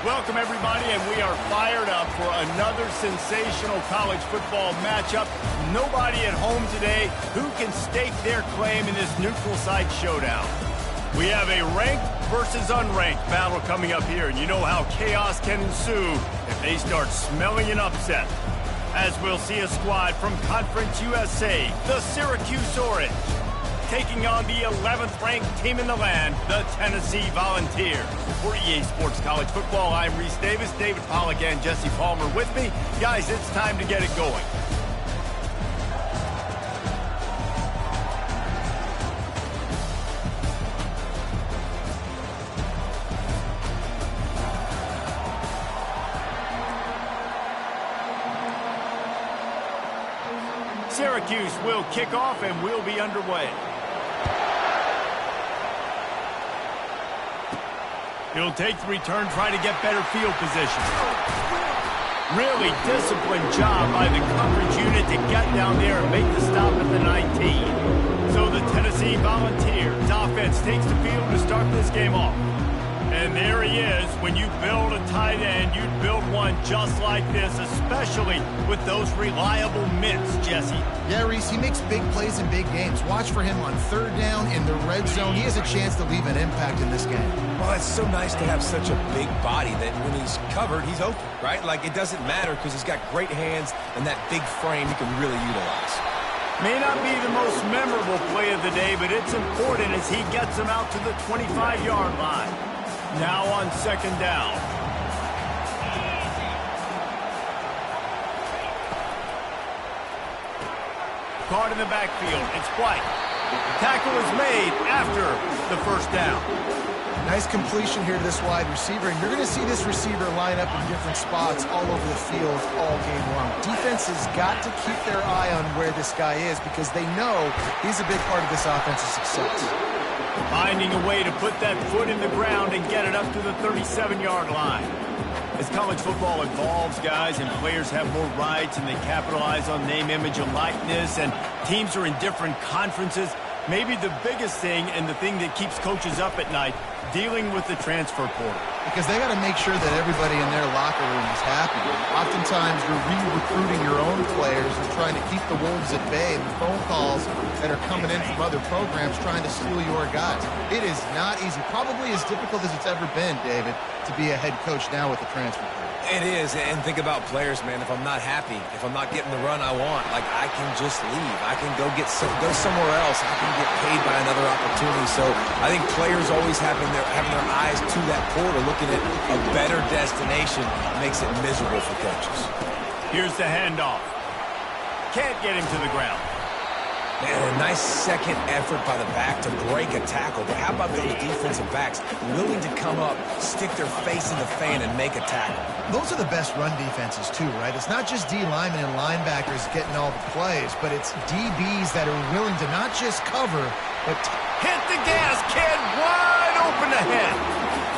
Welcome, everybody, and we are fired up for another sensational college football matchup. Nobody at home today who can stake their claim in this neutral site showdown. We have a ranked versus unranked battle coming up here, and you know how chaos can ensue if they start smelling an upset. As we'll see a squad from Conference USA, the Syracuse Orange, taking on the 11th ranked team in the land, the Tennessee Volunteers. For EA Sports College Football, I'm Reese Davis, David Pollack and Jesse Palmer with me. Guys, it's time to get it going. Syracuse will kick off and we'll be underway. He'll take the return, try to get better field position. Really disciplined job by the coverage unit to get down there and make the stop at the 19. So the Tennessee Volunteers offense takes the field to start this game off. And there he is. When you build a tight end, you'd build one just like this, especially with those reliable mitts, Jesse. Yeah, Reese, he makes big plays in big games. Watch for him on third down in the red zone. He has a chance to leave an impact in this game. Well, it's so nice to have such a big body that when he's covered, he's open, right? Like, it doesn't matter because he's got great hands and that big frame he can really utilize. May not be the most memorable play of the day, but it's important as he gets him out to the 25-yard line. Now on second down. Caught in the backfield. It's White. Tackle is made after the first down. Nice completion here to this wide receiver, and you're going to see this receiver line up in different spots all over the field all game long. Defense has got to keep their eye on where this guy is because they know he's a big part of this offense's success. Finding a way to put that foot in the ground and get it up to the 37-yard line. As college football evolves, guys, and players have more rights and they capitalize on name, image, and likeness, and teams are in different conferences, maybe the biggest thing and the thing that keeps coaches up at night, dealing with the transfer portal. Because they got to make sure that everybody in their locker room is happy. Oftentimes, you're re-recruiting your own players and trying to keep the wolves at bay, and the phone calls that are coming in from other programs trying to steal your guys. It is not easy. Probably as difficult as it's ever been, David, to be a head coach now with the transfer portal. It is, and think about players, man. If I'm not happy, if I'm not getting the run I want, like, I can just leave. I can go somewhere else. I can get paid by another opportunity. So I think players always having their eyes to that portal, looking at a better destination, makes it miserable for coaches. Here's the handoff. Can't get him to the ground. Man, a nice second effort by the back to break a tackle. But how about those defensive backs willing to come up, stick their face in the fan, and make a tackle? Those are the best run defenses, too, right? It's not just D linemen and linebackers getting all the plays, but it's DBs that are willing to not just cover, but hit the gas, kid, wide open ahead.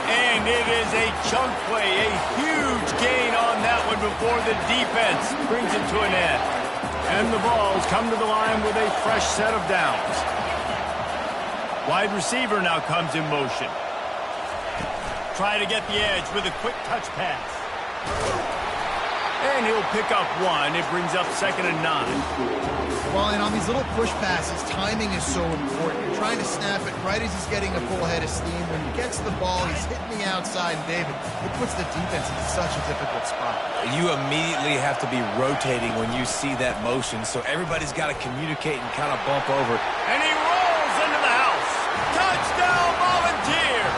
And it is a chunk play, a huge gain on that one before the defense brings it to an end. And the balls come to the line with a fresh set of downs. Wide receiver now comes in motion. Try to get the edge with a quick touch pass. And he'll pick up one. It brings up 2nd and 9. Well, and on these little push passes, timing is so important. You're trying to snap it right as he's getting a full head of steam. When he gets the ball, he's hitting the outside, and David, it puts the defense in such a difficult spot. You immediately have to be rotating when you see that motion, so everybody's got to communicate and kind of bump over. And he rolls into the house. Touchdown, Volunteers!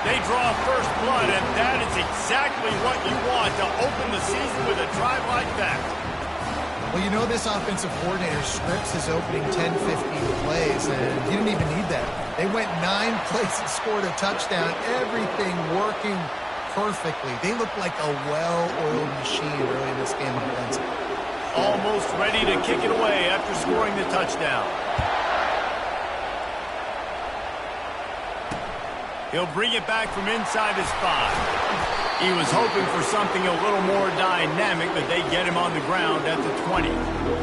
They draw first blood, and that is exactly what you want to open the season with a drive like that. Well, you know this offensive coordinator scripts his opening 10, 15 plays, and he didn't even need that. They went 9 plays and scored a touchdown, everything working perfectly. They look like a well-oiled machine early in this game offensively. Almost ready to kick it away after scoring the touchdown. He'll bring it back from inside his 5. He was hoping for something a little more dynamic, but they get him on the ground at the 20.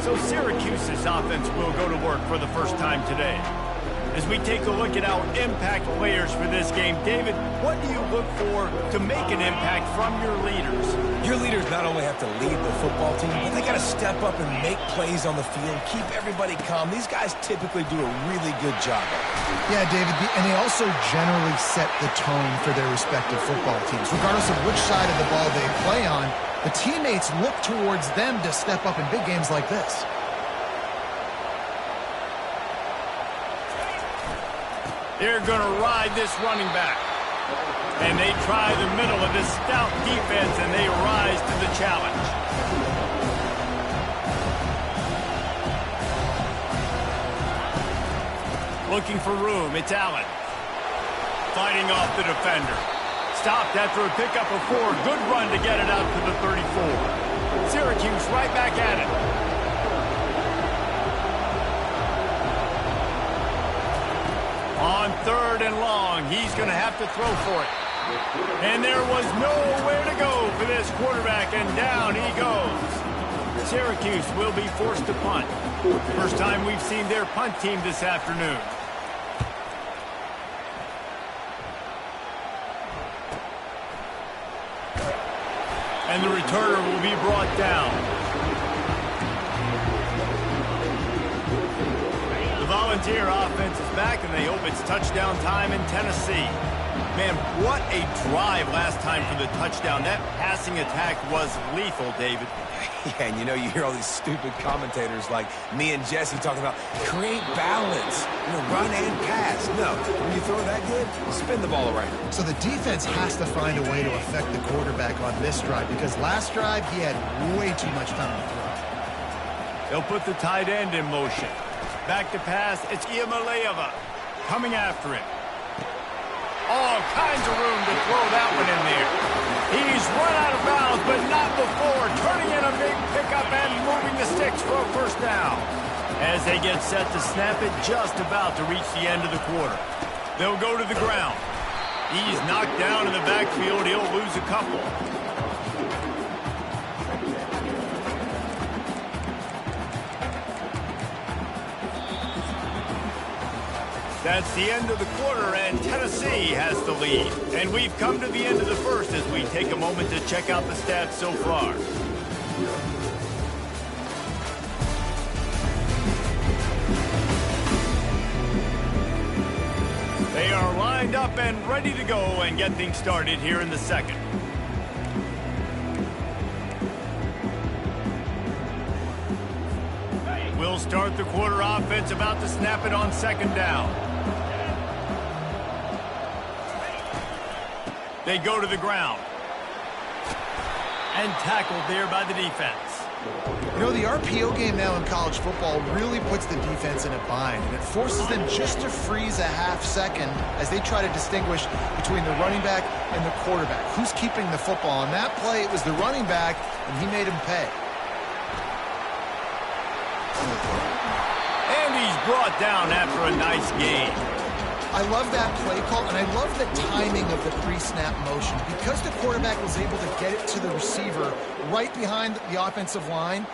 So Syracuse's offense will go to work for the first time today. As we take a look at our impact players for this game, David, what do you look for to make an impact from your leaders? Your leaders not only have to lead the football team, but they got to step up and make plays on the field, keep everybody calm. These guys typically do a really good job of it. Yeah, David, and they also generally set the tone for their respective football teams. Regardless of which side of the ball they play on, the teammates look towards them to step up in big games like this. They're going to ride this running back. And they try the middle of this stout defense, and they rise to the challenge. Looking for room, it's Allen. Fighting off the defender. Stopped after a pickup of 4. Good run to get it out to the 34. Syracuse right back at it. On 3rd and long, he's going to have to throw for it. And there was nowhere to go for this quarterback, and down he goes. Syracuse will be forced to punt. First time we've seen their punt team this afternoon. And the returner will be brought down. Volunteer offense is back, and they hope it's touchdown time in Tennessee. Man, what a drive last time for the touchdown. That passing attack was lethal, David. Yeah, and you know, you hear all these stupid commentators like me and Jesse talking about create balance, run and pass. No, when you throw that good, spin the ball around. So the defense has to find a way to affect the quarterback on this drive, because last drive he had way too much time to throw. They'll put the tight end in motion. Back to pass, it's Iamaleava coming after him. All kinds of room to throw that one in there. He's run out of bounds, but not before. Turning in a big pickup and moving the sticks for a first down. As they get set to snap it, just about to reach the end of the quarter. They'll go to the ground. He's knocked down in the backfield. He'll lose a couple. That's the end of the quarter, and Tennessee has the lead. And we've come to the end of the first as we take a moment to check out the stats so far. They are lined up and ready to go and get things started here in the second. We'll start the quarter offense, about to snap it on 2nd down. They go to the ground. And tackled there by the defense. You know, the RPO game now in college football really puts the defense in a bind, and it forces them just to freeze a half second as they try to distinguish between the running back and the quarterback. Who's keeping the football? On that play, it was the running back, and he made him pay. And he's brought down after a nice gain. I love that play call, and I love the timing of the pre-snap motion. Because the quarterback was able to get it to the receiver right behind the offensive line,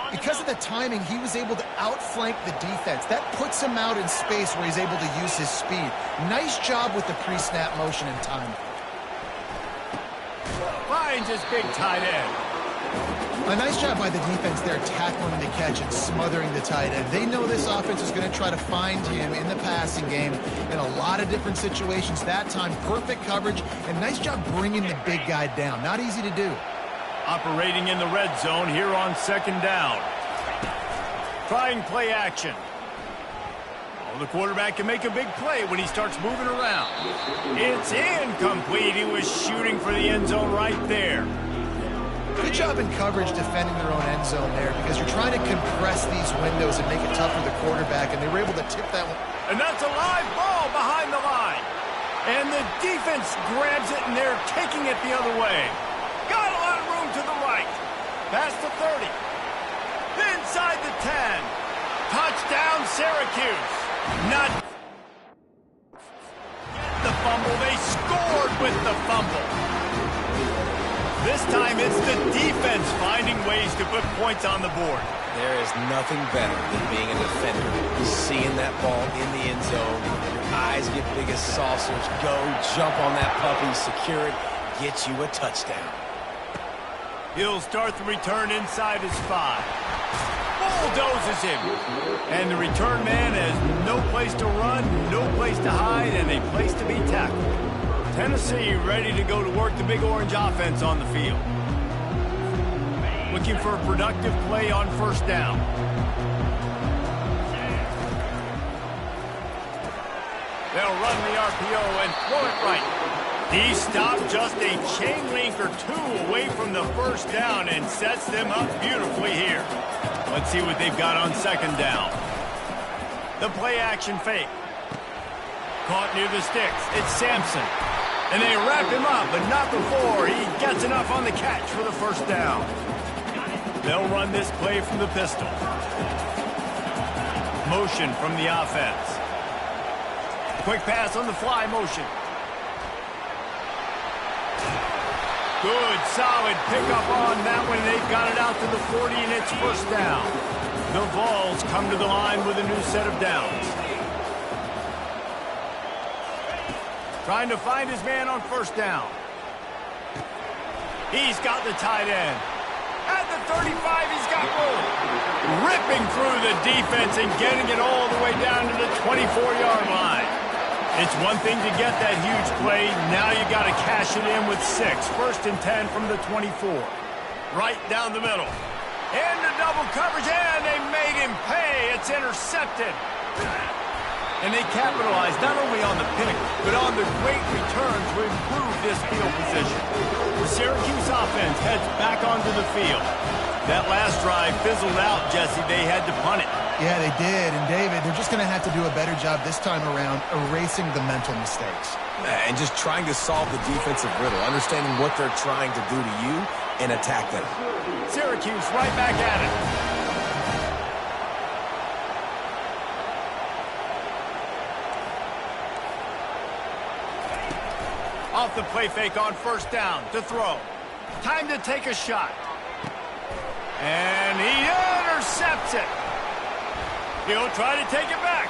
because of the timing, he was able to outflank the defense. That puts him out in space where he's able to use his speed. Nice job with the pre-snap motion and timing. Finds his big tight end. A nice job by the defense there, tackling the catch and smothering the tight end. They know this offense is going to try to find him in the passing game in a lot of different situations. That time, perfect coverage, and nice job bringing the big guy down. Not easy to do. Operating in the red zone here on 2nd down. Trying play action. Oh, the quarterback can make a big play when he starts moving around. It's incomplete. He was shooting for the end zone right there. Good job in coverage defending their own end zone there, because you're trying to compress these windows and make it tough for the quarterback, and they were able to tip that one. And that's a live ball behind the line. And the defense grabs it, and they're taking it the other way. Got a lot of room to the right. Past the 30. Inside the 10. Touchdown, Syracuse. Not the fumble. They scored with the fumble. This time it's the defense finding ways to put points on the board. There is nothing better than being a defender, seeing that ball in the end zone, you biggest saucers. Go, jump on that puppy, secure it, get you a touchdown. He'll start the return inside his 5. Bulldozes him. And the return man has no place to run, no place to hide, and a place to be tackled. Tennessee ready to go to work the Big Orange offense on the field. Looking for a productive play on first down. They'll run the RPO and throw it right. He stopped just a chain link or 2 away from the first down and sets them up beautifully here. Let's see what they've got on second down. The play action fake. Caught near the sticks. It's Sampson. And they wrap him up, but not before he gets enough on the catch for the first down. They'll run this play from the pistol. Motion from the offense. Quick pass on the fly motion. Good, solid pickup on that one. They've got it out to the 40, and it's first down. The Vols come to the line with a new set of downs. Trying to find his man on first down. He's got the tight end. At the 35, he's got room. Ripping through the defense and getting it all the way down to the 24-yard line. It's one thing to get that huge play. Now you got to cash it in with 6. First and 10 from the 24. Right down the middle. Into double coverage, and they made him pay. It's intercepted. And they capitalized not only on the pick, but on the great return to improve this field position. The Syracuse offense heads back onto the field. That last drive fizzled out, Jesse. They had to punt it. Yeah, they did. And, David, they're just going to have to do a better job this time around erasing the mental mistakes. And just trying to solve the defensive riddle, understanding what they're trying to do to you and attack them. Syracuse right back at it. Off the play fake on first down to throw. Time to take a shot. And he intercepts it. He'll try to take it back.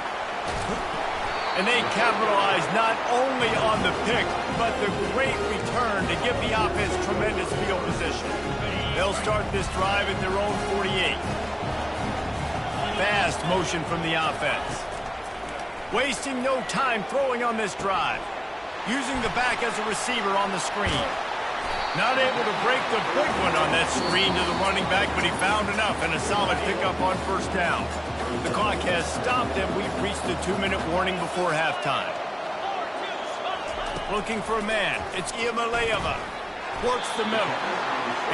And they capitalize not only on the pick, but the great return to give the offense tremendous field position. They'll start this drive at their own 48. Fast motion from the offense. Wasting no time throwing on this drive. Using the back as a receiver on the screen. Not able to break the big one on that screen to the running back, but he found enough and a solid pickup on first down. The clock has stopped, and we've reached the 2-minute warning before halftime. Looking for a man. It's Iamaleava. Works the middle.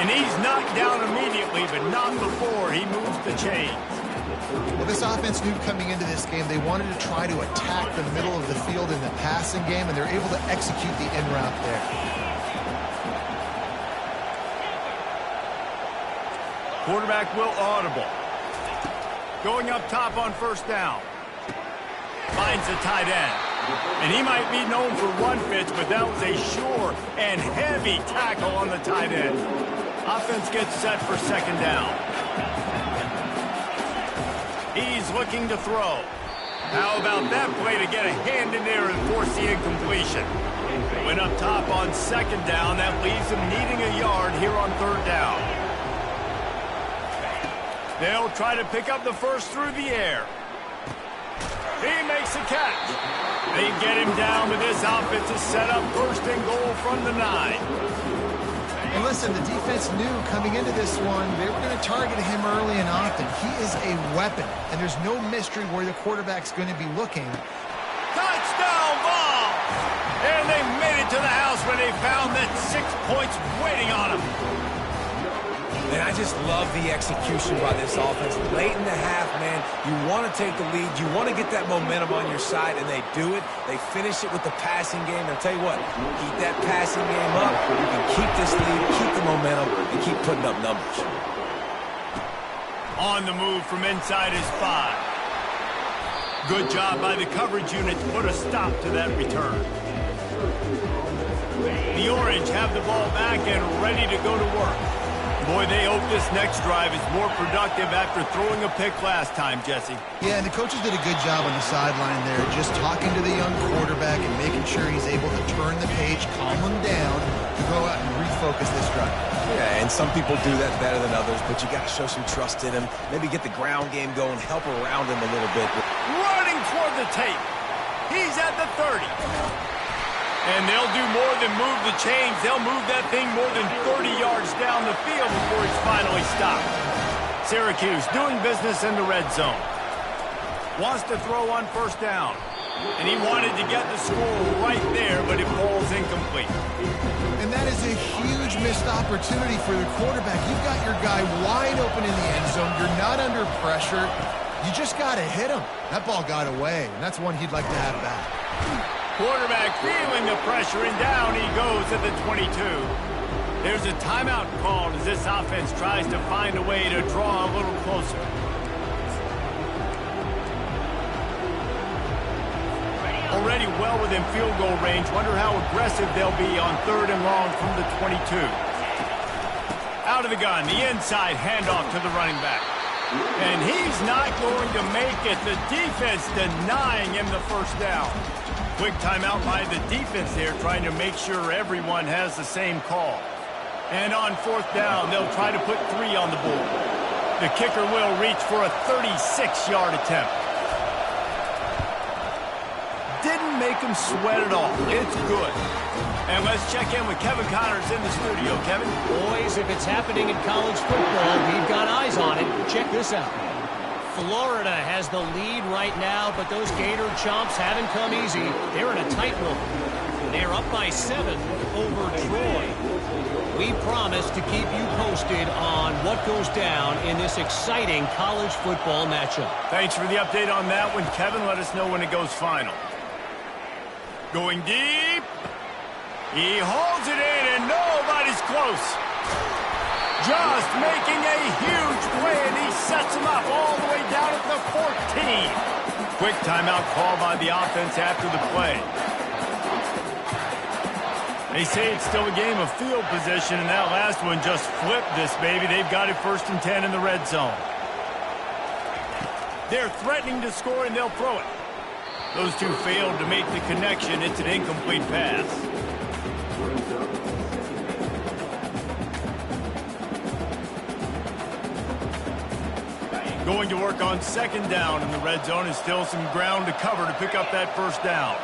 And he's knocked down immediately, but not before he moves the chains. Well, this offense knew coming into this game they wanted to try to attack the middle of the field in the passing game, and they're able to execute the in route there. Quarterback will audible. Going up top on first down. Finds the tight end. And he might be known for run fits, but that was a sure and heavy tackle on the tight end. Offense gets set for second down. He's looking to throw. How about that play to get a hand in there and force the incompletion? Went up top on second down. That leaves him needing a yard here on third down. They'll try to pick up the first through the air. He makes a catch. They get him down, but this offense is set up first and goal from the 9. And listen, the defense knew coming into this one they were going to target him early and often. He is a weapon, and there's no mystery where the quarterback's going to be looking. Touchdown ball! And they made it to the house when they found that 6 points waiting on them. And I just love the execution by this offense. Late in the half, man, you want to take the lead. You want to get that momentum on your side, and they do it. They finish it with the passing game. And I'll tell you what, keep that passing game up. You can keep this lead, keep the momentum, and keep putting up numbers. On the move from inside his 5. Good job by the coverage unit to put a stop to that return. The Orange have the ball back and ready to go to work. Boy, they hope this next drive is more productive after throwing a pick last time, Jesse. Yeah, and the coaches did a good job on the sideline there, just talking to the young quarterback and making sure he's able to turn the page, calm him down, to go out and refocus this drive. Yeah, and some people do that better than others, but you got to show some trust in him. Maybe get the ground game going, help around him a little bit. Running toward the tape. He's at the 30. And they'll do more than move the chains. They'll move that thing more than 30 yards down the field before it's finally stopped. Syracuse doing business in the red zone. Wants to throw on first down. And he wanted to get the score right there, but it falls incomplete. And that is a huge missed opportunity for the quarterback. You've got your guy wide open in the end zone. You're not under pressure. You just got to hit him. That ball got away, and that's one he'd like to have back. Quarterback feeling the pressure, and down he goes at the 22. There's a timeout called as this offense tries to find a way to draw a little closer. Already well within field goal range. Wonder how aggressive they'll be on 3rd and long from the 22. Out of the gun, the inside handoff to the running back. And he's not going to make it. The defense denying him the first down. Quick timeout by the defense there, trying to make sure everyone has the same call. And on 4th down, they'll try to put 3 on the board. The kicker will reach for a 36-yard attempt. Didn't make him sweat at all. It's good. And let's check in with Kevin Connors in the studio. Kevin? Boys, if it's happening in college football, we've got eyes on it. Check this out. Florida has the lead right now, but those Gator Chomps haven't come easy. They're in a tight one. They're up by 7 over Troy. We promise to keep you posted on what goes down in this exciting college football matchup. Thanks for the update on that one, Kevin. Let us know when it goes final. Going deep. He holds it in, and nobody's close. Just making a huge play, and he sets him up all the way down at the 14. Quick timeout call by the offense after the play. They say it's still a game of field position, and that last one just flipped this baby. They've got it 1st and 10 in the red zone. They're threatening to score, and they'll throw it. Those two failed to make the connection. It's an incomplete pass. Going to work on 2nd down in the red zone, and still some ground to cover to pick up that 1st down.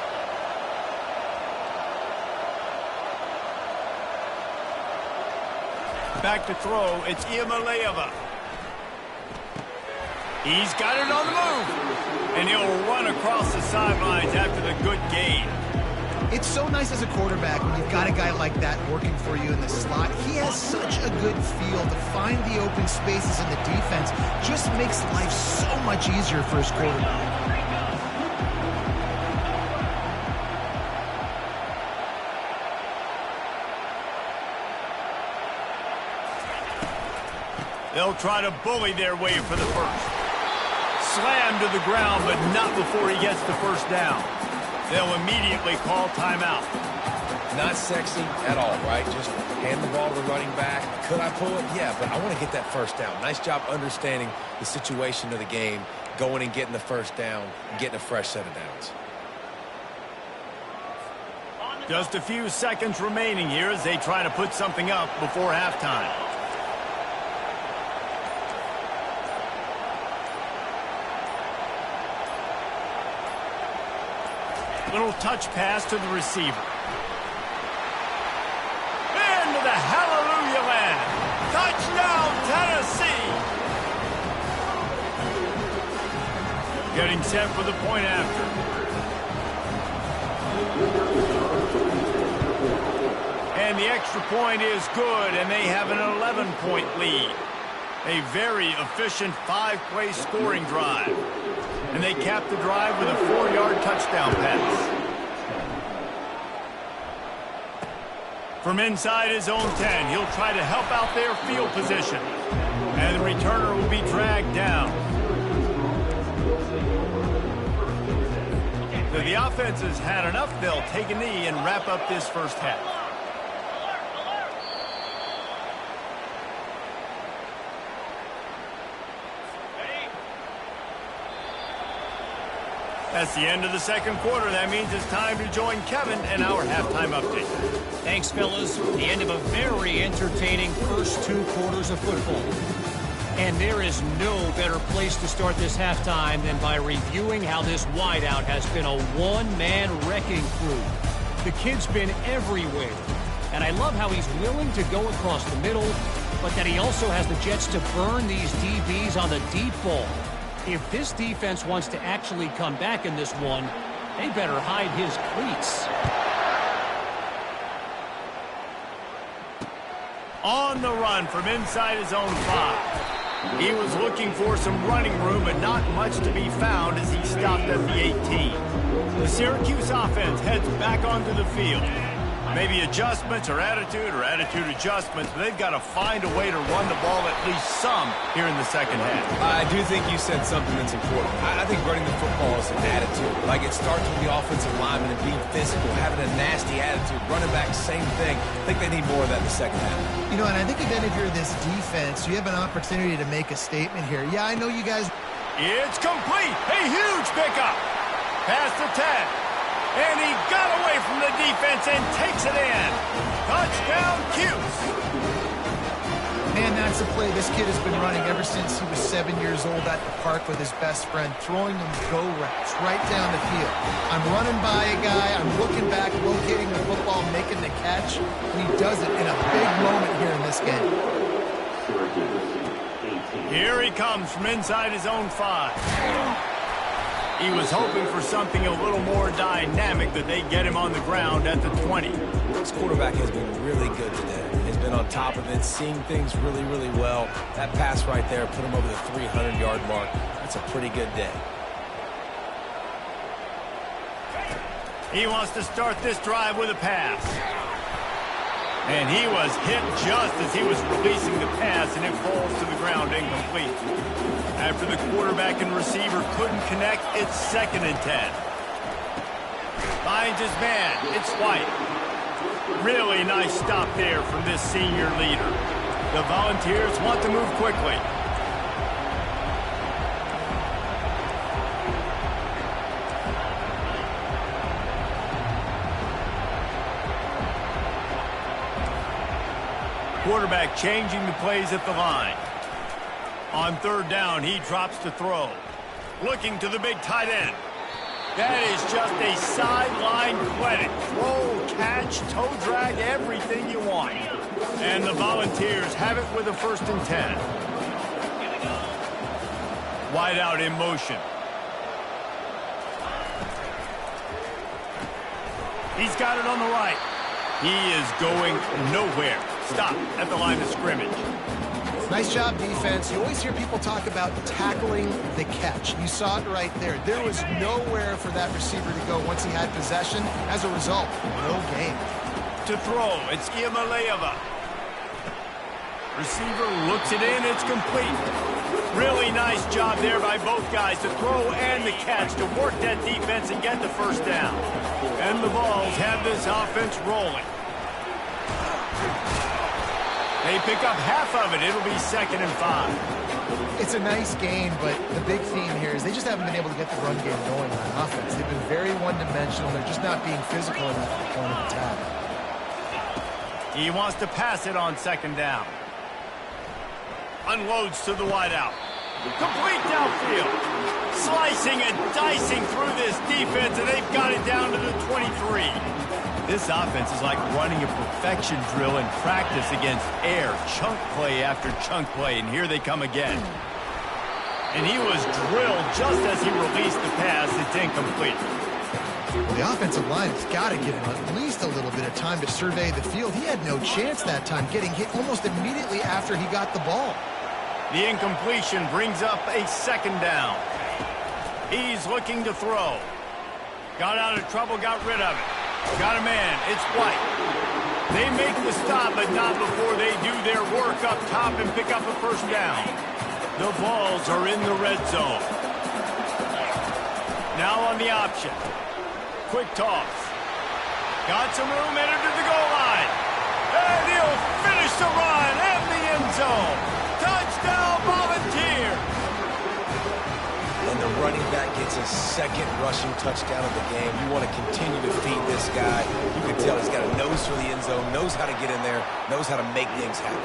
Back to throw, it's Iamaleava. He's got it on the move, and he'll run across the sidelines after the good gain. It's so nice as a quarterback when you've got a guy like that working for you in the slot. He has such a good feel to find the open spaces in the defense. Just makes life so much easier for his quarterback. They'll try to bully their way for the first. Slam to the ground, but not before he gets the 1st down. They'll immediately call timeout. Not sexy at all, right? Just hand the ball to the running back. Could I pull it? Yeah, but I want to get that 1st down. Nice job understanding the situation of the game, going and getting the 1st down, getting a fresh set of downs. Just a few seconds remaining here as they try to put something up before halftime. Little touch pass to the receiver. Into the hallelujah land. Touchdown, Tennessee. Getting set for the point after. And the extra point is good, and they have an 11-point lead. A very efficient 5-play scoring drive. And they cap the drive with a 4-yard touchdown pass. From inside his own 10, he'll try to help out their field position. And the returner will be dragged down. So the offense has had enough. They'll take a knee and wrap up this 1st half. That's the end of the second quarter. That means it's time to join Kevin in our halftime update. Thanks, fellas. The end of a very entertaining first 2 quarters of football. And there is no better place to start this halftime than by reviewing how this wideout has been a one-man wrecking crew. The kid's been everywhere. And I love how he's willing to go across the middle, but that he also has the jets to burn these DBs on the deep ball. If this defense wants to actually come back in this one, they better hide his cleats. On the run from inside his own 5. He was looking for some running room, but not much to be found as he stopped at the 18. The Syracuse offense heads back onto the field. Maybe adjustments or attitude adjustments, but they've got to find a way to run the ball at least some here in the second half. I do think you said something that's important. I think running the football is an attitude. Like, it starts with the offensive lineman and being physical, having a nasty attitude. Running back, same thing. I think they need more of that in the second half. You know, and I think, again, if you're this defense, you have an opportunity to make a statement here. Yeah, I know you guys... It's complete. A huge pickup. Past the 10. And he got away from the defense and takes it in. Touchdown, Cuse. Man, that's a play this kid has been running ever since he was 7 years old at the park with his best friend, throwing them go routes right down the field. I'm running by a guy, I'm looking back, locating the football, making the catch, and he does it in a big moment here in this game. Here he comes from inside his own 5. He was hoping for something a little more dynamic, that they get him on the ground at the 20. This quarterback has been really good today. He's been on top of it, seeing things really, really well. That pass right there put him over the 300-yard mark. That's a pretty good day. He wants to start this drive with a pass. And he was hit just as he was releasing the pass, and it falls to the ground incomplete. After the quarterback and receiver couldn't connect, it's 2nd and 10. Finds his man. It's White. Really nice stop there from this senior leader. The Volunteers want to move quickly. Quarterback changing the plays at the line. On 3rd down, he drops to throw. Looking to the big tight end. That is just a sideline clinic. Throw, catch, toe drag, everything you want. And the Volunteers have it with a 1st and 10. Wide out in motion. He's got it on the right. He is going nowhere. Stop at the line of scrimmage. Nice job, defense. You always hear people talk about tackling the catch. You saw it right there. There was nowhere for that receiver to go once he had possession. As a result, no gain. To throw, it's Iamaleava. Receiver looks it in, it's complete. Really nice job there by both guys to throw and the catch, to work that defense and get the 1st down. And the Vols have this offense rolling. They pick up half of it. It'll be 2nd and 5. It's a nice game, but the big theme here is they just haven't been able to get the run game going on offense. They've been very one-dimensional. They're just not being physical enough at the point of attack. He wants to pass it on 2nd down. Unloads to the wideout. Complete downfield. Slicing and dicing through this defense, and they've got it down to the 23. This offense is like running a perfection drill in practice against air. Chunk play after chunk play, and here they come again. And he was drilled just as he released the pass. It's incomplete. Well, the offensive line has got to give him at least a little bit of time to survey the field. He had no chance that time, getting hit almost immediately after he got the ball. The incompletion brings up a 2nd down. He's looking to throw. Got out of trouble, got rid of it. Got a man. It's White. They make the stop, but not before they do their work up top and pick up a 1st down. The Vols are in the red zone. Now on the option. Quick toss. Got some room, entered to the goal line. And he'll finish the run and the end zone. Touchdown, Volunteer. And the running back gets his second rushing touchdown of the game. You want to continue to feed this guy. You can tell he's got a nose for the end zone, knows how to get in there, knows how to make things happen.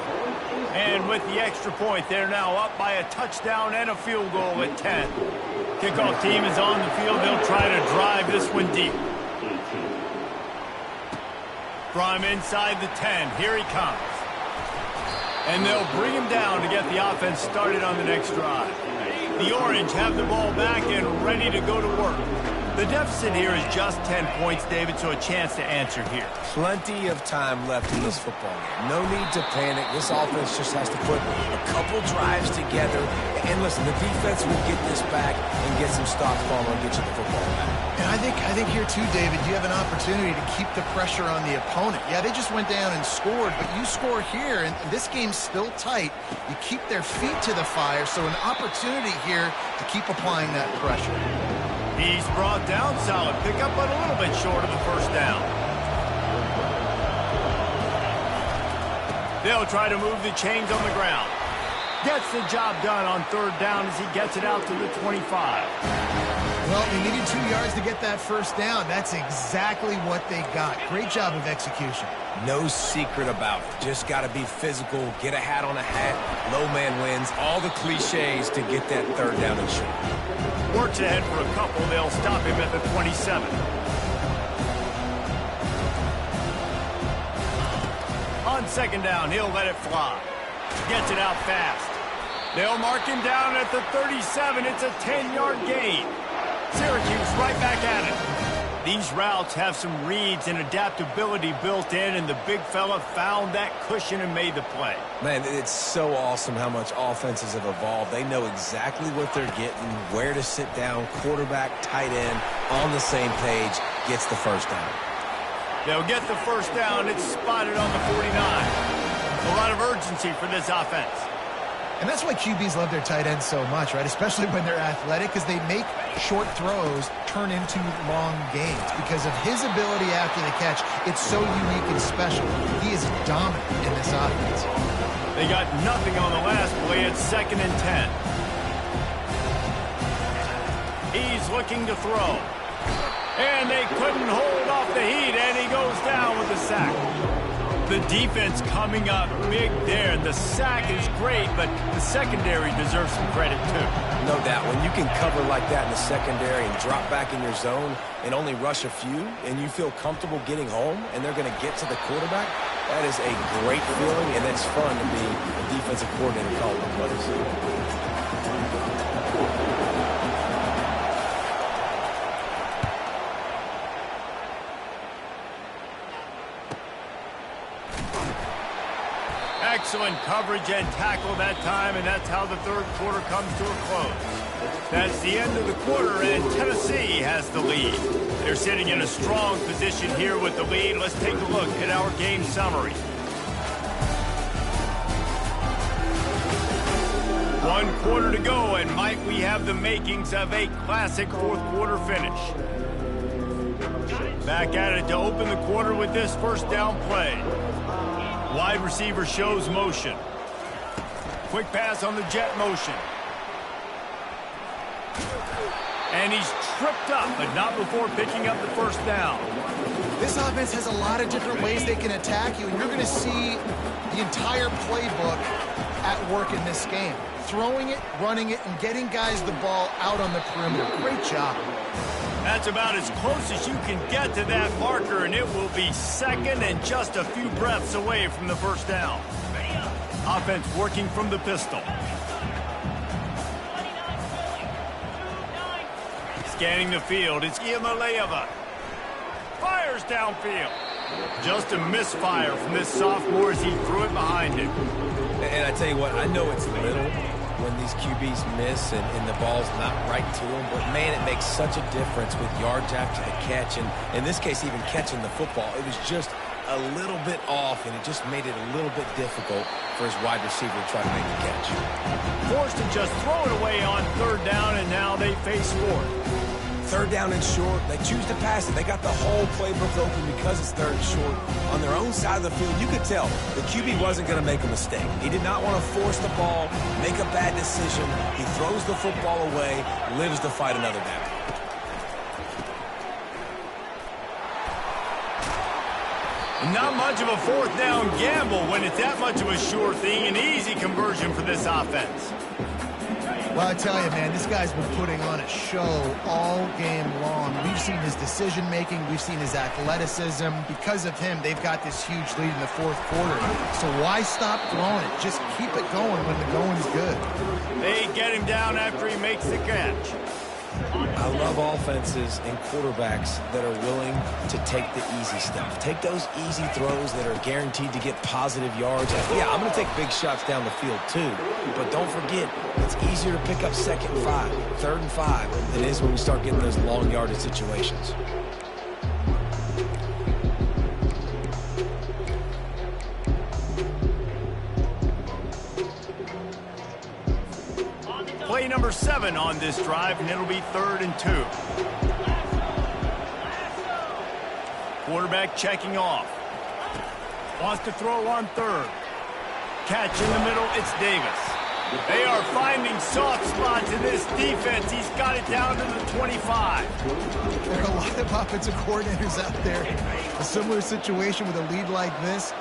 And with the extra point, they're now up by a touchdown and a field goal at 10. Kickoff team is on the field. They'll try to drive this one deep. From inside the 10, here he comes. And they'll bring him down to get the offense started on the next drive. The Orange have the ball back and ready to go to work. The deficit here is just 10 points, David, so a chance to answer here. Plenty of time left in this football game. No need to panic. This offense just has to put a couple drives together. And listen, the defense will get this back and get some stops, Palmer, and get you the football back. And I think here too, David, you have an opportunity to keep the pressure on the opponent. Yeah, they just went down and scored, but you score here, and this game's still tight. You keep their feet to the fire, so an opportunity here to keep applying that pressure. He's brought down, solid pickup, but a little bit short of the first down. They'll try to move the chains on the ground. Gets the job done on third down as he gets it out to the 25. Well, they needed 2 yards to get that first down. That's exactly what they got. Great job of execution. No secret about it. Just got to be physical, get a hat on a hat, low man wins, all the cliches to get that third down and short. Works ahead for a couple. They'll stop him at the 27. On second down, he'll let it fly. Gets it out fast. They'll mark him down at the 37. It's a 10-yard gain. Syracuse right back at it. These routes have some reads and adaptability built in, and the big fella found that cushion and made the play. Man, it's so awesome how much offenses have evolved. They know exactly what they're getting, where to sit down, quarterback, tight end, on the same page, gets the first down. They'll get the first down. It's spotted on the 49. A lot of urgency for this offense. And that's why QBs love their tight ends so much, right? Especially when they're athletic, because they make short throws turn into long gains. Because of his ability after the catch, it's so unique and special. He is dominant in this offense. They got nothing on the last play. It's 2nd and 10. He's looking to throw. And they couldn't hold off the heat, and he goes down with a sack. The defense coming up big there. The sack is great, but the secondary deserves some credit too. No doubt. When you can cover like that in the secondary and drop back in your zone and only rush a few, and you feel comfortable getting home, and they're going to get to the quarterback, that is a great feeling, and it's fun to be a defensive coordinator calling the plays. Excellent coverage and tackle that time, and that's how the third quarter comes to a close. That's the end of the quarter, and Tennessee has the lead. They're sitting in a strong position here with the lead. Let's take a look at our game summary. 1 quarter to go, and might we have the makings of a classic fourth quarter finish. Back at it to open the quarter with this first down play. Wide receiver shows motion. Quick pass on the jet motion. And he's tripped up, but not before picking up the first down. This offense has a lot of different ways they can attack you, and you're going to see the entire playbook at work in this game. Throwing it, running it, and getting guys the ball out on the perimeter. Great job. That's about as close as you can get to that marker, and it will be second and just a few breaths away from the first down. Offense working from the pistol. Scanning the field, it's Iamaleava. Fires downfield. Just a misfire from this sophomore as he threw it behind him. And I tell you what, I know it's little when these QBs miss and the ball's not right to them, but man, it makes such a difference with yards after the catch, and in this case, even catching the football. It was just a little bit off, and it just made it a little bit difficult for his wide receiver to try to make the catch. Forced to just throw it away on third down, and now they face fourth. Third down and short, they choose to pass it. They got the whole playbook open because it's third and short. On their own side of the field, you could tell the QB wasn't going to make a mistake. He did not want to force the ball, make a bad decision. He throws the football away, lives to fight another down. Not much of a fourth down gamble when it's that much of a sure thing. An easy conversion for this offense. Well, I tell you, man, this guy's been putting on a show all game long. We've seen his decision-making. We've seen his athleticism. Because of him, they've got this huge lead in the fourth quarter. So why stop throwing it? Just keep it going when the going's good. They get him down after he makes the catch. I love offenses and quarterbacks that are willing to take the easy stuff. Take those easy throws that are guaranteed to get positive yards. Yeah, I'm going to take big shots down the field too. But don't forget, it's easier to pick up second and 5, third and 5 than it is when we start getting those long yardage situations. Play number 7 on this drive, and it'll be 3rd and 2. Quarterback checking off. Wants to throw on 3rd. Catch in the middle, it's Davis. They are finding soft spots in this defense. He's got it down to the 25. There are a lot of offensive coordinators out there. A similar situation with a lead like this.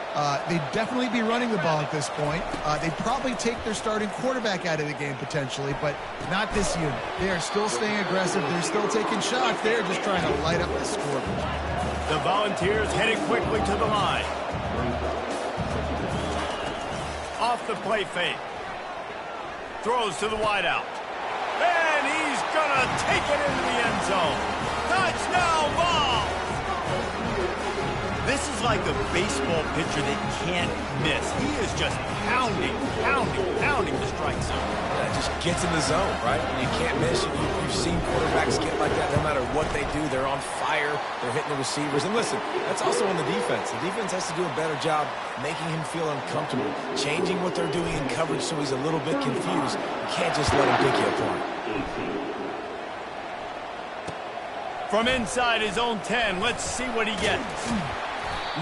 They'd definitely be running the ball at this point. They'd probably take their starting quarterback out of the game potentially, but not this unit. They are still staying aggressive. They're still taking shots. They're just trying to light up the scoreboard. The Volunteers headed quickly to the line. Off the play fake. Throws to the wideout. And he's going to take it into the end zone. Touchdown ball! This is like a baseball pitcher that can't miss. He is just pounding the strike zone. Yeah, just gets in the zone, right? And you can't miss. You've seen quarterbacks get like that no matter what they do. They're on fire. They're hitting the receivers. And listen, that's also on the defense. The defense has to do a better job making him feel uncomfortable, changing what they're doing in coverage so he's a little bit confused. You can't just let him pick you apart. From inside his own 10, let's see what he gets.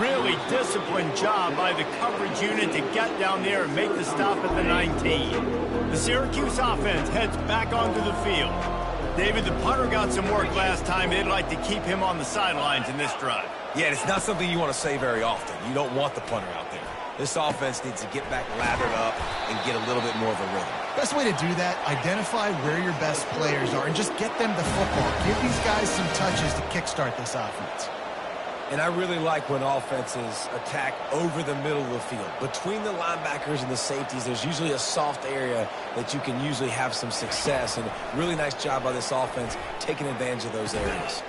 Really disciplined job by the coverage unit to get down there and make the stop at the 19. The Syracuse offense heads back onto the field. David, the punter got some work last time. They'd like to keep him on the sidelines in this drive. Yeah, it's not something you want to say very often. You don't want the punter out there. This offense needs to get back lathered up and get a little bit more of a rhythm. Best way to do that, identify where your best players are and just get them the football. Give these guys some touches to kickstart this offense. And I really like when offenses attack over the middle of the field. Between the linebackers and the safeties, there's usually a soft area that you can usually have some success. And really nice job by this offense taking advantage of those areas.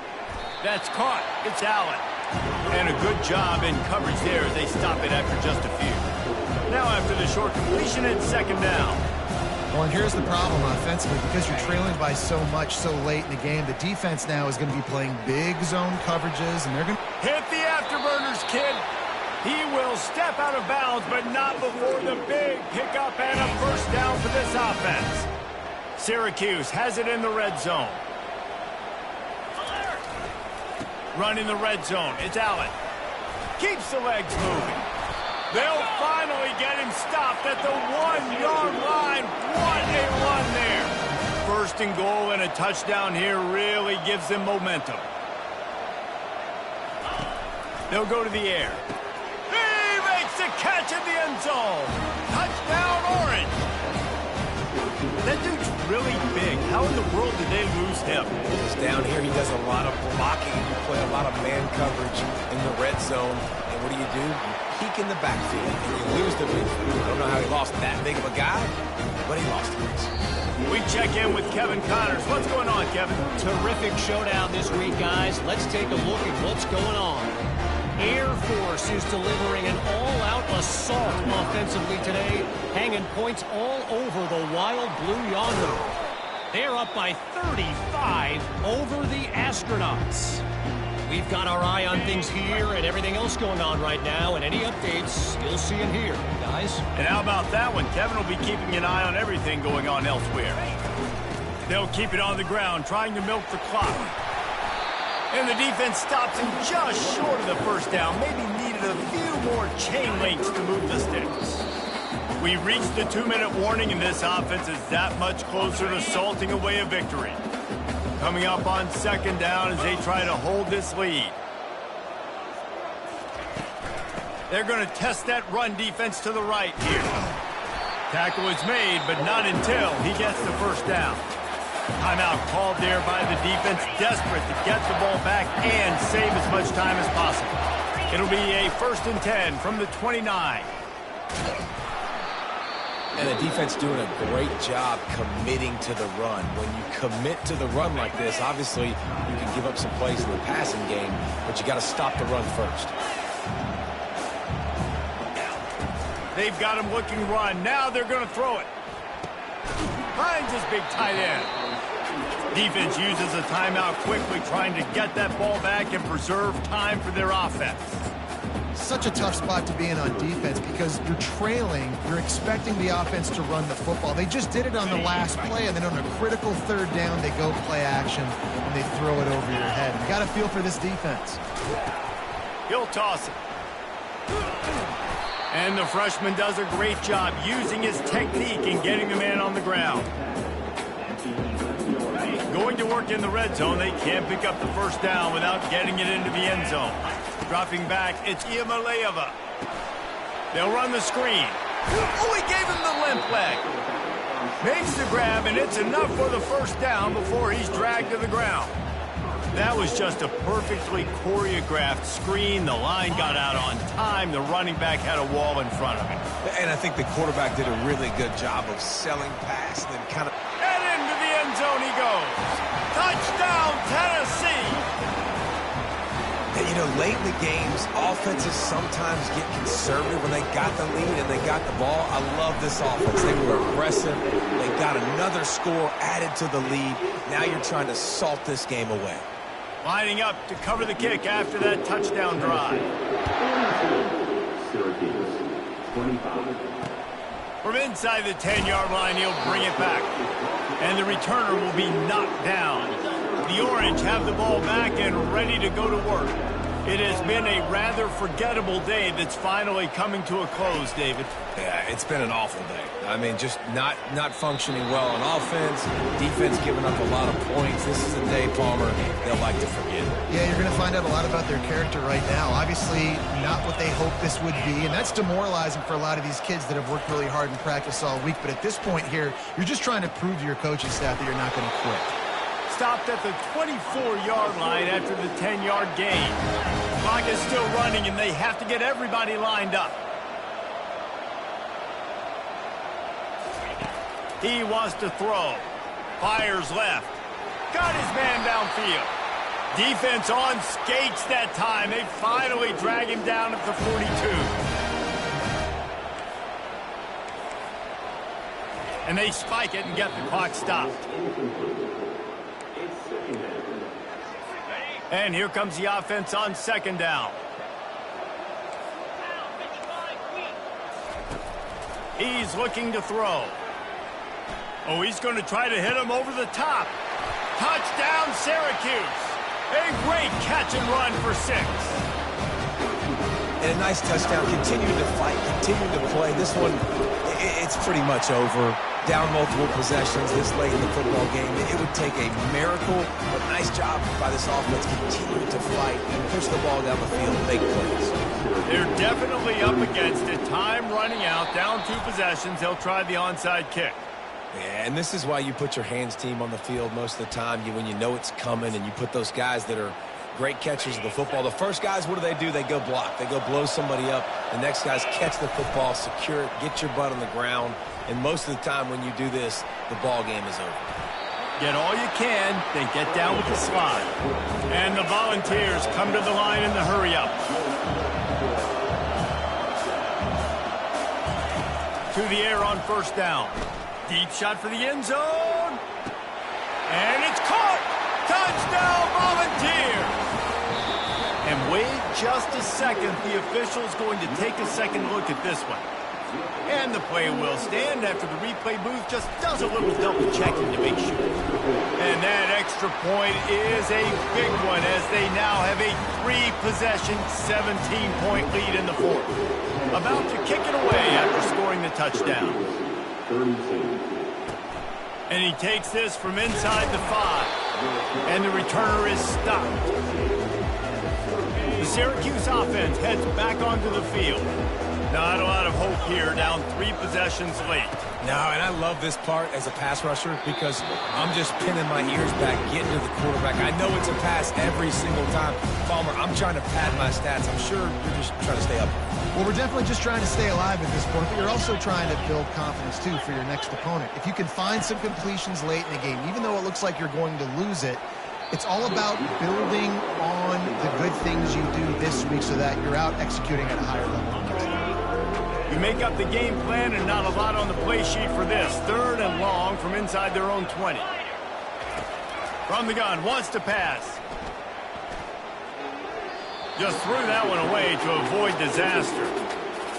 That's caught. It's Allen. And a good job in coverage there as they stop it after just a few. Now after the short completion, it's 2nd down. Well, and here's the problem offensively. Because you're trailing by so much so late in the game, the defense now is going to be playing big zone coverages, and they're going to hit the afterburners, kid. He will step out of bounds, but not before the big pickup and a first down for this offense. Syracuse has it in the red zone. Run in the red zone. It's Allen. Keeps the legs moving. They'll finally get him stopped at the 1-yard line. What a run there. 1st and goal and a touchdown here really gives them momentum. They'll go to the air. He makes the catch in the end zone. Touchdown, Orange. That dude's really big. How in the world did they lose him? Because down here he does a lot of blocking. You play a lot of man coverage in the red zone. And what do? You peek in the backfield and you lose the midfield. I don't know how he lost that big of a guy, but he lost it. We check in with Kevin Connors. What's going on, Kevin? Terrific showdown this week, guys. Let's take a look at what's going on. Air Force is delivering an all-out assault offensively today, hanging points all over the Wild Blue Yonder. They're up by 35 over the Astronauts. We've got our eye on things here and everything else going on right now, and any updates you'll see and hear, guys. And how about that one? Kevin will be keeping an eye on everything going on elsewhere. They'll keep it on the ground, trying to milk the clock. And the defense stops him just short of the first down. Maybe needed a few more chain links to move the sticks. We reached the 2-minute warning, and this offense is that much closer to salting away a victory. Coming up on second down as they try to hold this lead. They're going to test that run defense to the right here. Tackle is made, but not until he gets the first down. Timeout called there by the defense, desperate to get the ball back and save as much time as possible. It'll be a 1st and 10 from the 29. And the defense doing a great job committing to the run. When you commit to the run like this, obviously you can give up some plays in the passing game, but you got to stop the run first. They've got him looking run. Now they're going to throw it. Finds his big tight end. Defense uses a timeout quickly, trying to get that ball back and preserve time for their offense. Such a tough spot to be in on defense because you're trailing. You're expecting the offense to run the football. They just did it on the last play, and then on a critical 3rd down, they go play action, and they throw it over your head. You got to feel for this defense. He'll toss it. And the freshman does a great job using his technique and getting the man on the ground. Going to work in the red zone. They can't pick up the first down without getting it into the end zone. Dropping back, it's Iamaleava. They'll run the screen. Oh, he gave him the limp leg. Makes the grab, and it's enough for the first down before he's dragged to the ground. That was just a perfectly choreographed screen. The line got out on time. The running back had a wall in front of him. And I think the quarterback did a really good job of selling past and then kind of... And into the end zone he goes. Touchdown, Tennessee! And, you know, late in the games, offenses sometimes get conservative when they got the lead and they got the ball. I love this offense. They were aggressive. They got another score added to the lead. Now you're trying to salt this game away. Lining up to cover the kick after that touchdown drive. From inside the 10-yard line, he'll bring it back. And the returner will be knocked down. The Orange have the ball back and ready to go to work. It has been a rather forgettable day that's finally coming to a close, David. Yeah, it's been an awful day. I mean, just not functioning well on offense, defense giving up a lot of points. This is a day, Palmer, they'll like to forget. Yeah, you're going to find out a lot about their character right now. Obviously, not what they hoped this would be, and that's demoralizing for a lot of these kids that have worked really hard in practice all week. But at this point here, you're just trying to prove to your coaching staff that you're not going to quit. Stopped at the 24-yard line after the 10-yard gain. Clock is still running, and they have to get everybody lined up. He wants to throw. Fires left. Got his man downfield. Defense on skates that time. They finally drag him down at the 42. And they spike it and get the clock stopped. And here comes the offense on second down. He's looking to throw. Oh, he's going to try to hit him over the top. Touchdown, Syracuse. A great catch and run for 6. And a nice touchdown. Continuing to fight, continuing to play. This one, it's pretty much over. Down multiple possessions this late in the football game. It would take a miracle, but nice job by this offense continuing to fight and push the ball down the field and make plays. They're definitely up against it. Time running out, down 2 possessions. They'll try the onside kick. Yeah, and this is why you put your hands team on the field most of the time. When you know it's coming and you put those guys that are great catchers of the football. The first guys, what do? They go block. They go blow somebody up. The next guys catch the football, secure it, get your butt on the ground. And most of the time when you do this, the ball game is over. Get all you can, then get down with the slide. And the Volunteers come to the line in the hurry-up. To the air on first down. Deep shot for the end zone. And it's caught! Touchdown, Volunteers! And wait just a second. The official's going to take a second look at this one. And the play will stand after the replay booth just does a little double checking to make sure. And that extra point is a big one as they now have a 3-possession, 17-point lead in the fourth. About to kick it away after scoring the touchdown. And he takes this from inside the 5. And the returner is stopped. The Syracuse offense heads back onto the field. Not a lot of hope here, down 3 possessions late. No, and I love this part as a pass rusher because I'm just pinning my ears back, getting to the quarterback. I know it's a pass every single time. Palmer, I'm trying to pad my stats. I'm sure you're just trying to stay up. Well, we're definitely just trying to stay alive at this point, but you're also trying to build confidence, too, for your next opponent. If you can find some completions late in the game, even though it looks like you're going to lose it, it's all about building on the good things you do this week so that you're out executing at a higher level. You make up the game plan and not a lot on the play sheet for this. 3rd and long from inside their own 20. From the gun, wants to pass. Just threw that one away to avoid disaster.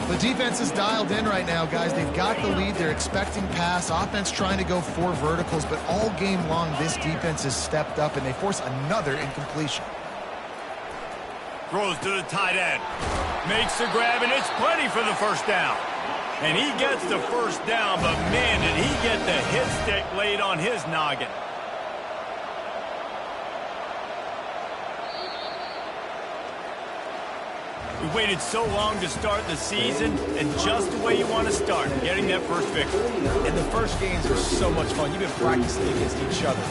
The defense is dialed in right now, guys. They've got the lead. They're expecting pass. Offense trying to go 4 verticals, but all game long, this defense has stepped up, and they force another incompletion. Throws to the tight end. Makes the grab, and it's plenty for the first down. And he gets the first down, but man, did he get the hit stick laid on his noggin. We waited so long to start the season, and just the way you want to start, getting that first victory. And the first games are so much fun. You've been practicing against each other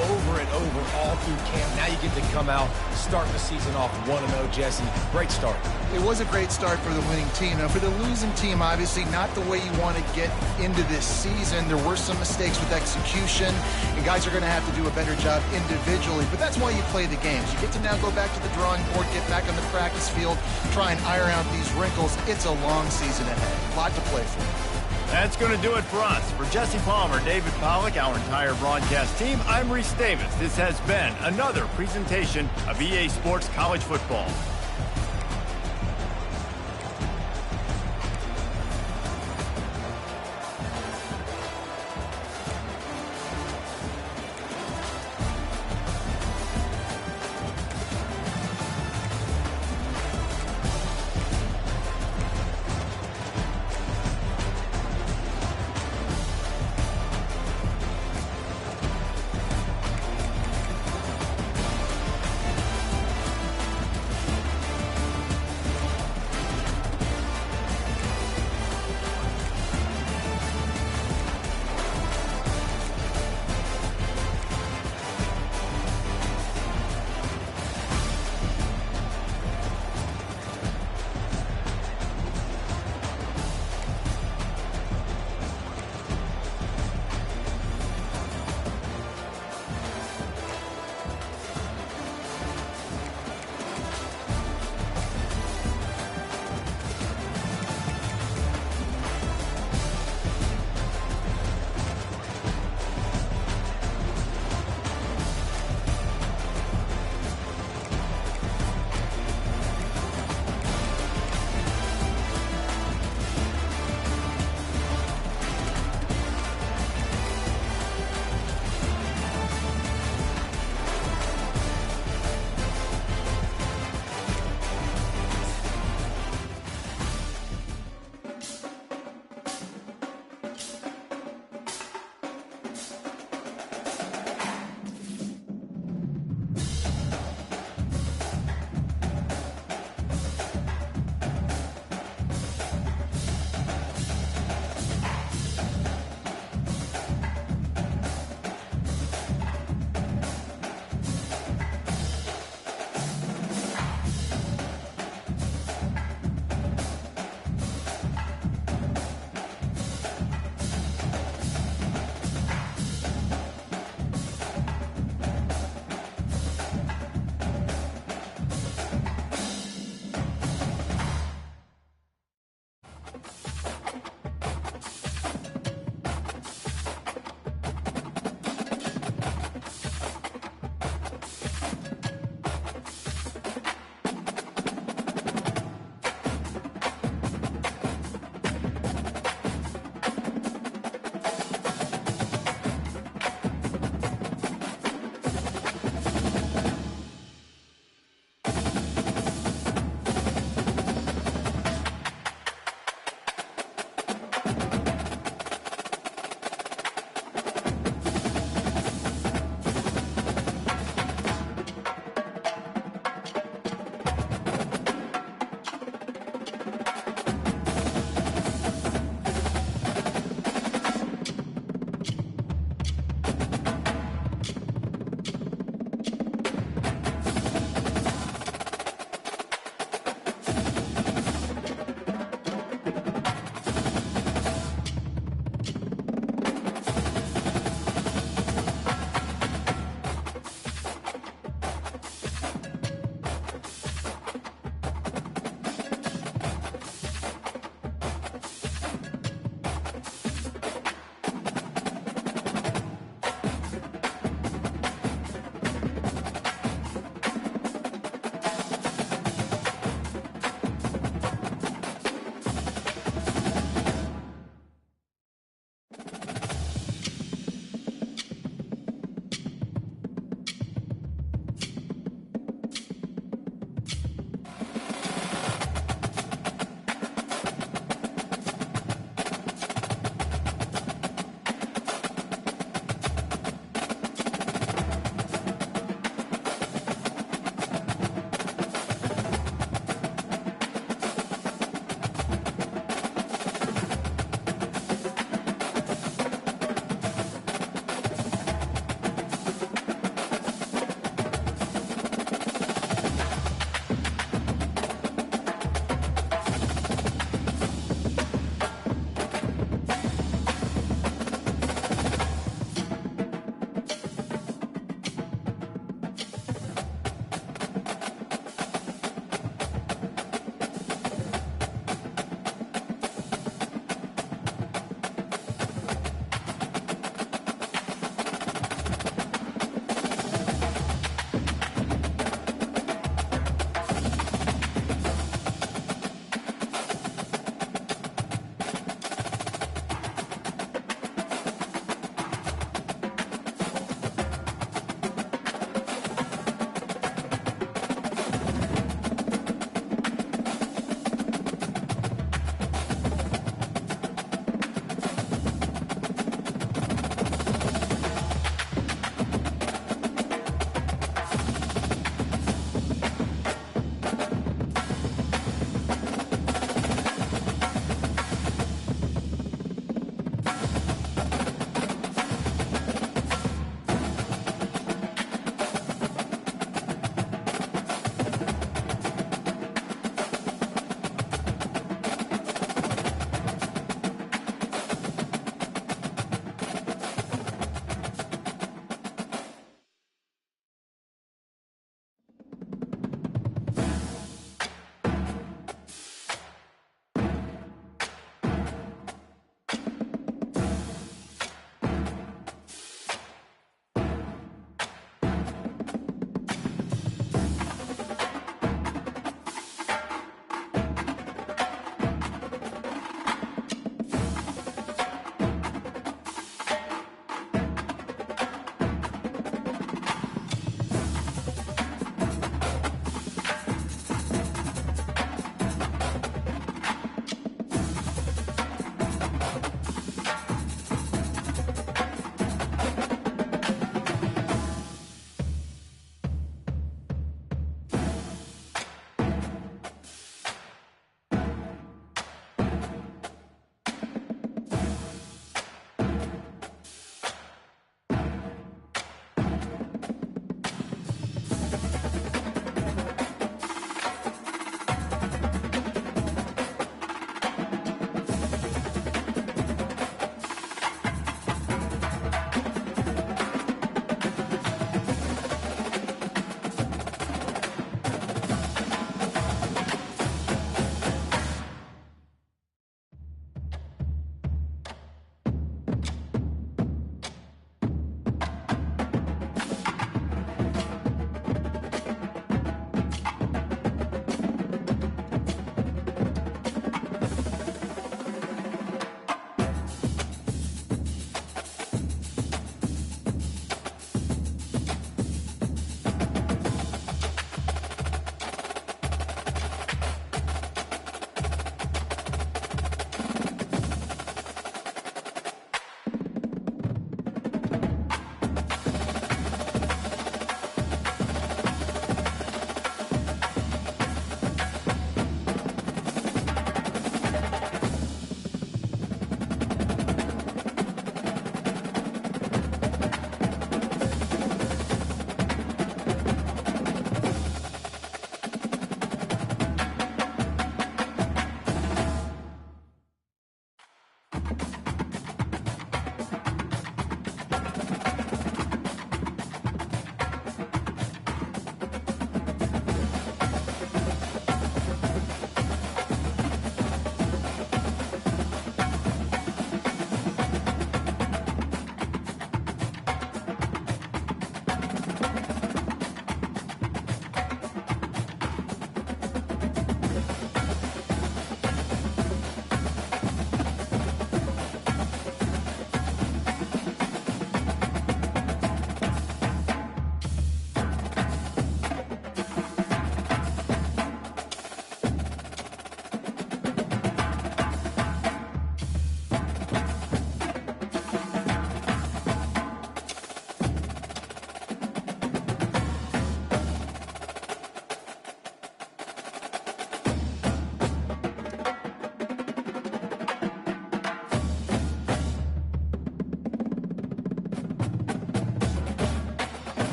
over and over all through camp. Now you get to come out, start the season off 1-0, Jesse. Great start. It was a great start for the winning team. Now, for the losing team, obviously not the way you want to get into this season. There were some mistakes with execution, and guys are going to have to do a better job individually. But that's why you play the games. You get to now go back to the drawing board, get back on the practice field, try and iron out these wrinkles. It's a long season ahead. A lot to play for. That's going to do it for us. For Jesse Palmer, David Pollack, our entire broadcast team, I'm Reese Davis. This has been another presentation of EA Sports College Football.